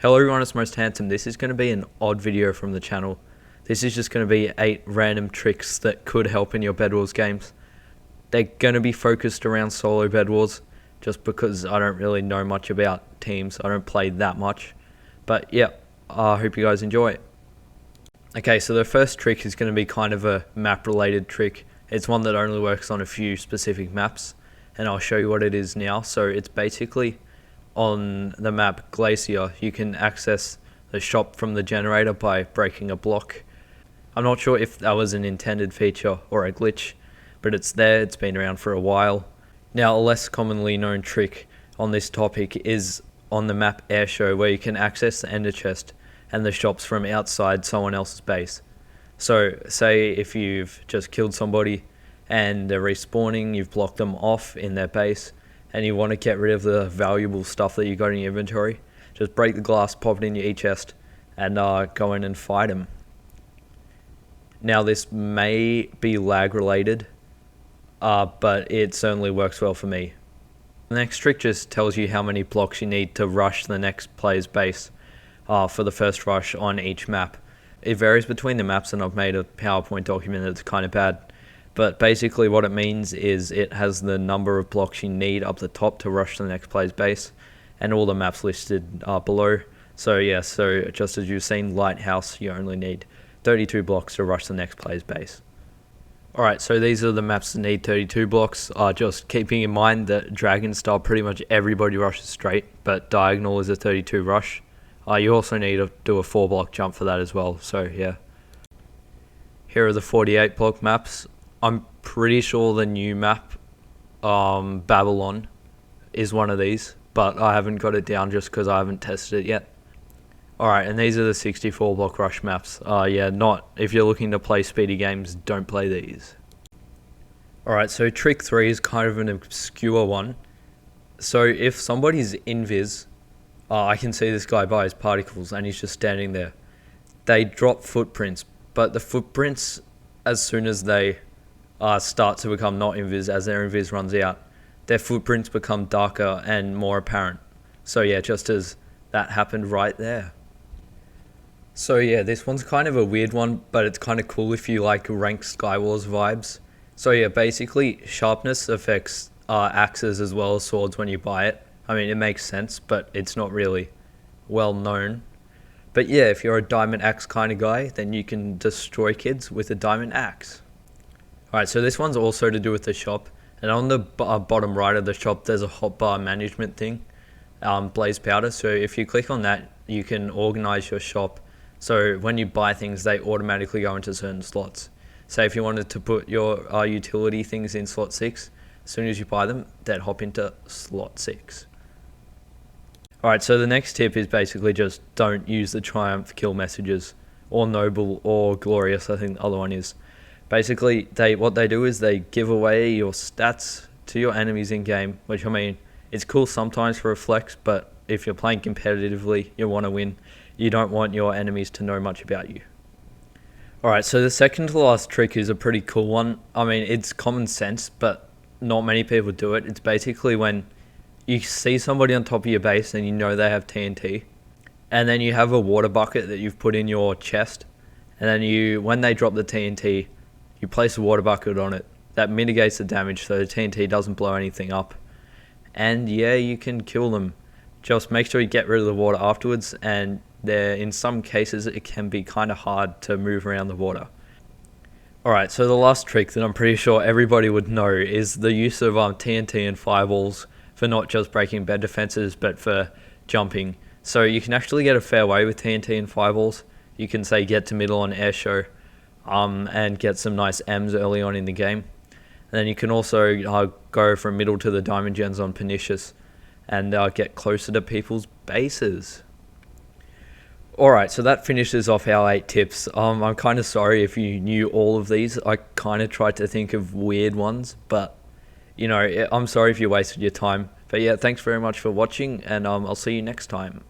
Hello everyone, it's Most Handsome. This is going to be an odd video from the channel. This is just going to be 8 random tricks that could help in your bedwars games. They're going to be focused around solo bedwars, just because I don't really know much about teams. I don't play that much. But yeah, I hope you guys enjoy it. Okay, so the first trick is going to be kind of a map related trick. It's one that only works on a few specific maps, and I'll show you what it is now. So it's basically on the map Glacier. You can access the shop from the generator by breaking a block. I'm not sure if that was an intended feature or a glitch, but it's there. It's been around for a while. Now, a less commonly known trick on this topic is on the map Airshow, where you can access the ender chest and the shops from outside someone else's base. So say if you've just killed somebody and they're respawning, you've blocked them off in their base, and you want to get rid of the valuable stuff that you got in your inventory, just break the glass, pop it in your e-chest, and go in and fight them. Now, this may be lag related, but it certainly works well for me. The next trick just tells you how many blocks you need to rush the next player's base for the first rush on each map. It varies between the maps, and I've made a PowerPoint document that's kind of bad. But basically what it means is it has the number of blocks you need up the top to rush to the next player's base, and all the maps listed below. So yeah, so just as you've seen, Lighthouse, you only need 32 blocks to rush the next player's base. Alright, so these are the maps that need 32 blocks. Just keeping in mind that Dragon style pretty much everybody rushes straight, but Diagonal is a 32 rush. You also need to do a 4 block jump for that as well, so yeah. Here are the 48 block maps. I'm pretty sure the new map, Babylon, is one of these, but I haven't got it down just because I haven't tested it yet. Alright, and these are the 64 block rush maps. Yeah, if you're looking to play speedy games, don't play these. Alright, so trick 3 is kind of an obscure one. So if somebody's invis, I can see this guy by his particles and he's just standing there. They drop footprints, but the footprints, as soon as they start to become not invis, as their invis runs out, their footprints become darker and more apparent. So yeah, just as that happened right there. So yeah, this one's kind of a weird one, but it's kind of cool if you like ranked Skywars vibes. So yeah, basically Sharpness affects axes as well as swords when you buy it. I mean, it makes sense, but it's not really well known. But yeah, if you're a diamond axe kind of guy, then you can destroy kids with a diamond axe. Alright, so this one's also to do with the shop, and on the bottom right of the shop there's a hotbar management thing, blaze powder. So if you click on that, you can organize your shop, so when you buy things they automatically go into certain slots. Say if you wanted to put your utility things in slot 6, as soon as you buy them, they'd hop into slot 6. Alright, so the next tip is basically just don't use the triumph kill messages, or noble, or glorious, I think the other one is. Basically, what they do is they give away your stats to your enemies in game, which, I mean, it's cool sometimes for a flex, but if you're playing competitively, you want to win. You don't want your enemies to know much about you. Alright, so the second to last trick is a pretty cool one. I mean, it's common sense, but not many people do it. It's basically when you see somebody on top of your base and you know they have TNT, and then you have a water bucket that you've put in your chest, and then when they drop the TNT, you place a water bucket on it. That mitigates the damage so the TNT doesn't blow anything up. And yeah, you can kill them. Just make sure you get rid of the water afterwards, and in some cases it can be kind of hard to move around the water. Alright, so the last trick that I'm pretty sure everybody would know is the use of TNT and fireballs for not just breaking bed defenses, but for jumping. So you can actually get a fair way with TNT and fireballs. You can say get to middle on Airshow, and get some nice M's early on in the game. And then you can also go from middle to the diamond gens on Pernicious and get closer to people's bases. Alright, so that finishes off our 8 tips. I'm kind of sorry if you knew all of these. I kind of tried to think of weird ones, but you know, I'm sorry if you wasted your time. But yeah, thanks very much for watching, and I'll see you next time.